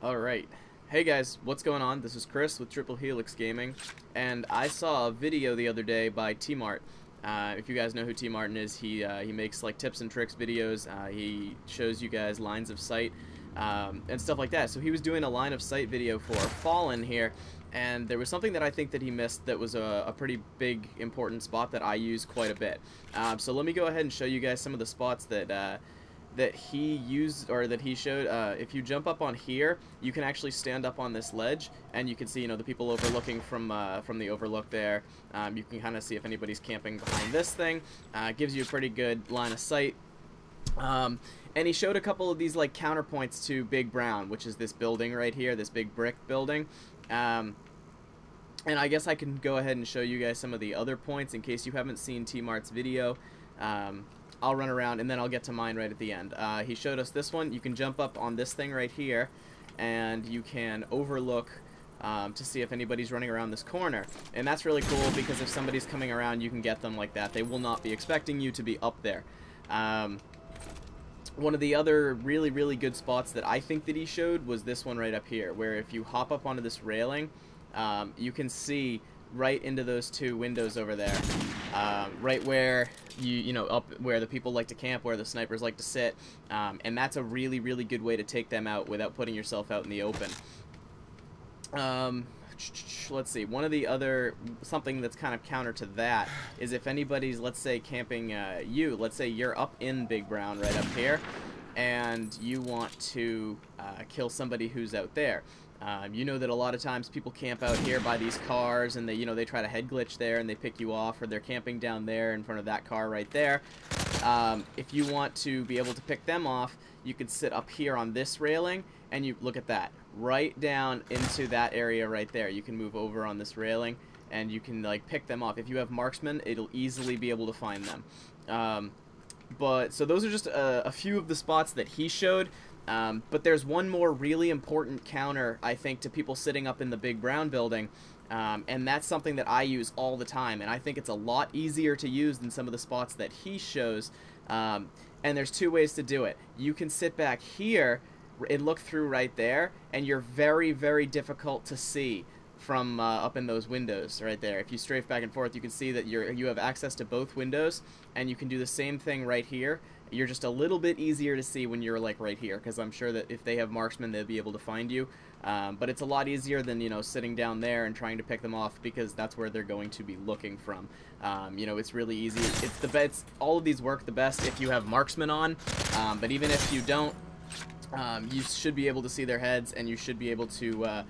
Alright. Hey guys, what's going on? This is Chris with Triple Helix Gaming, and I saw a video the other day by T-Mart. If you guys know who T-Martin is, he makes like tips and tricks videos. He shows you guys lines of sight and stuff like that. So he was doing a line of sight video for Fallen here, and there was something that I think that he missed that was a pretty big, important spot that I use quite a bit. So let me go ahead and show you guys some of the spots that he used, or that he showed. If you jump up on here, you can actually stand up on this ledge, and you can see, the people overlooking from the overlook there. You can kind of see if anybody's camping behind this thing. Gives you a pretty good line of sight. And he showed a couple of these like counterpoints to Big Brown, which is this building right here, this big brick building. And I guess I can go ahead and show you guys some of the other points in case you haven't seen T-Mart's video. I'll run around and then I'll get to mine right at the end. He showed us this one. You can jump up on this thing right here, and you can overlook to see if anybody's running around this corner. And that's really cool because if somebody's coming around, you can get them like that. They will not be expecting you to be up there. One of the other really good spots that I think that he showed was this one right up here, where if you hop up onto this railing, you can see right into those two windows over there, right where up where the people like to camp, where the snipers like to sit, and that's a really good way to take them out without putting yourself out in the open. Let's see, one of the other, something that's kind of counter to that is if anybody's, let's say, camping let's say you're up in Big Brown right up here, and you want to kill somebody who's out there. You know that a lot of times people camp out here by these cars, and they try to head glitch there and they pick you off, or they're camping down there in front of that car right there. If you want to be able to pick them off, you could sit up here on this railing, and you look at that, right down into that area right there. You can move over on this railing and you can like pick them off. If you have marksmen, it'll easily be able to find them. So those are just a few of the spots that he showed. But there's one more really important counter, I think, to people sitting up in the Big Brown building, and that's something that I use all the time, and I think it's a lot easier to use than some of the spots that he shows. And there's two ways to do it. You can sit back here and look through right there, and you're very difficult to see from up in those windows right there. If you strafe back and forth, you can see that you have access to both windows, and you can do the same thing right here. You're just a little bit easier to see when you're like right here, because I'm sure that if they have marksmen, they'll be able to find you. But it's a lot easier than sitting down there and trying to pick them off, because that's where they're going to be looking from. It's really easy. It's the best. All of these work the best if you have marksmen on, but even if you don't, you should be able to see their heads, and you should be able to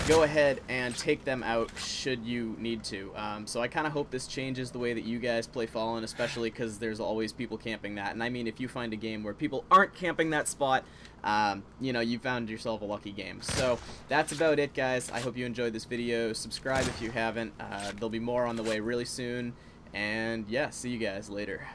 go ahead and take them out should you need to. So I kind of hope this changes the way that you guys play Fallen, especially because there's always people camping that. And I mean, if you find a game where people aren't camping that spot, you found yourself a lucky game. So that's about it, guys. I hope you enjoyed this video. Subscribe if you haven't. There'll be more on the way really soon. And yeah, see you guys later.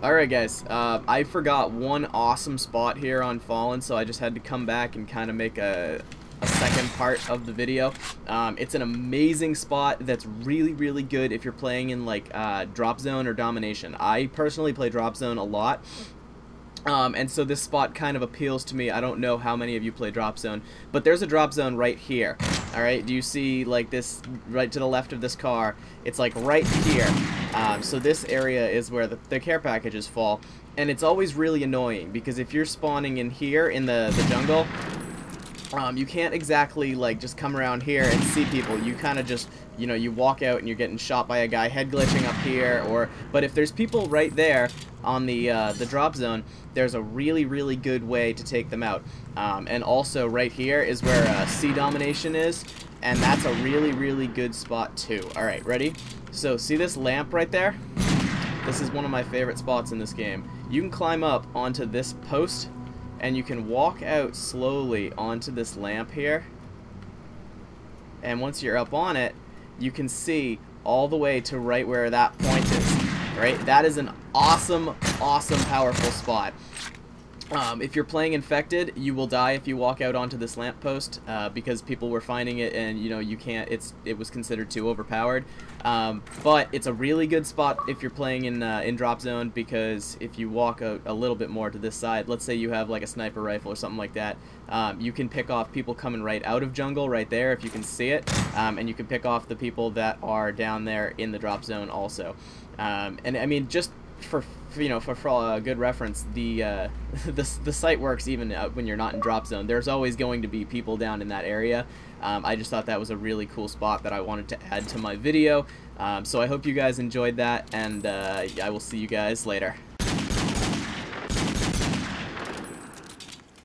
Alright guys, I forgot one awesome spot here on Fallen, so I just had to come back and kind of make a second part of the video. It's an amazing spot that's really good if you're playing in like Drop Zone or Domination. I personally play Drop Zone a lot. And so this spot kind of appeals to me. I don't know how many of you play Drop Zone, but there's a Drop Zone right here. Alright, do you see like this right to the left of this car? It's like right here. So this area is where the care packages fall, and it's always really annoying because if you're spawning in here in the jungle, you can't exactly like just come around here and see people. You kind of just, you walk out and you're getting shot by a guy head glitching up here, but if there's people right there on the drop zone, there's a really good way to take them out. And also right here is where C domination is, and that's a really good spot too. Alright, ready? So see this lamp right there? This is one of my favorite spots in this game. You can climb up onto this post, and you can walk out slowly onto this lamp here, and once you're up on it, you can see all the way to right where that point is. Right? That is an awesome powerful spot. If you're playing infected, you will die if you walk out onto this lamppost because people were finding it, and you know you can't. It was considered too overpowered. But it's a really good spot if you're playing in drop zone, because if you walk out a little bit more to this side, let's say you have like a sniper rifle or something like that, you can pick off people coming right out of jungle right there if you can see it, and you can pick off the people that are down there in the drop zone also. And I mean, just for a good reference, the site works even when you're not in drop zone. There's always going to be people down in that area. I just thought that was a really cool spot that I wanted to add to my video. So I hope you guys enjoyed that, and I will see you guys later.